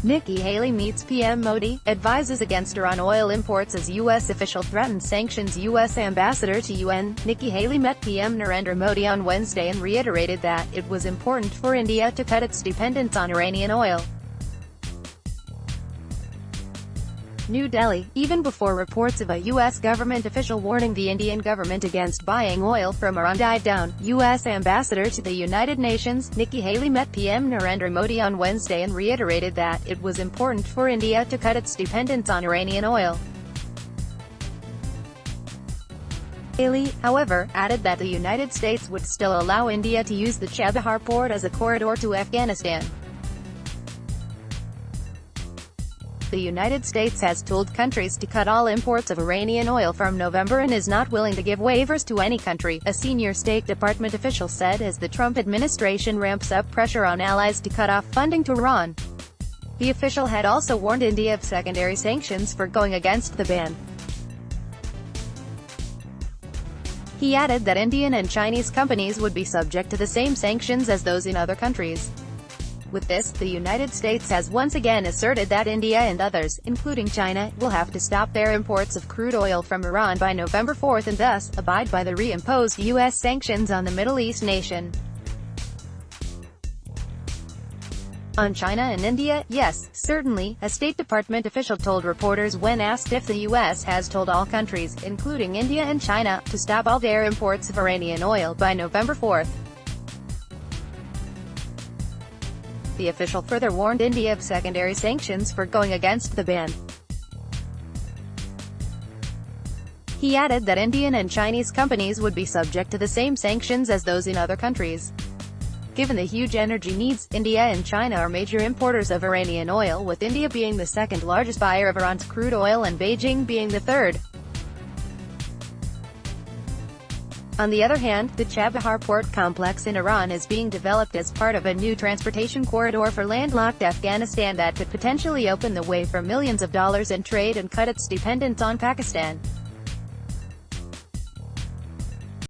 Nikki Haley meets PM Modi, advises against Iran oil imports as U.S. official threatens sanctions. U.S. Ambassador to UN, Nikki Haley met PM Narendra Modi on Wednesday and reiterated that it was important for India to cut its dependence on Iranian oil. New Delhi, even before reports of a U.S. government official warning the Indian government against buying oil from Iran died down, U.S. Ambassador to the United Nations, Nikki Haley met PM Narendra Modi on Wednesday and reiterated that it was important for India to cut its dependence on Iranian oil. Haley, however, added that the United States would still allow India to use the Chabahar port as a corridor to Afghanistan. The United States has told countries to cut all imports of Iranian oil from November and is not willing to give waivers to any country, a senior State Department official said as the Trump administration ramps up pressure on allies to cut off funding to Iran. The official had also warned India of secondary sanctions for going against the ban. He added that Indian and Chinese companies would be subject to the same sanctions as those in other countries. With this, the United States has once again asserted that India and others, including China, will have to stop their imports of crude oil from Iran by November 4 and thus, abide by the reimposed U.S. sanctions on the Middle East nation. On China and India, yes, certainly, a State Department official told reporters when asked if the U.S. has told all countries, including India and China, to stop all their imports of Iranian oil by November 4. The official further warned India of secondary sanctions for going against the ban. He added that Indian and Chinese companies would be subject to the same sanctions as those in other countries. Given the huge energy needs, India and China are major importers of Iranian oil, with India being the second largest buyer of Iran's crude oil and Beijing being the third. On the other hand, the Chabahar port complex in Iran is being developed as part of a new transportation corridor for landlocked Afghanistan that could potentially open the way for millions of dollars in trade and cut its dependence on Pakistan.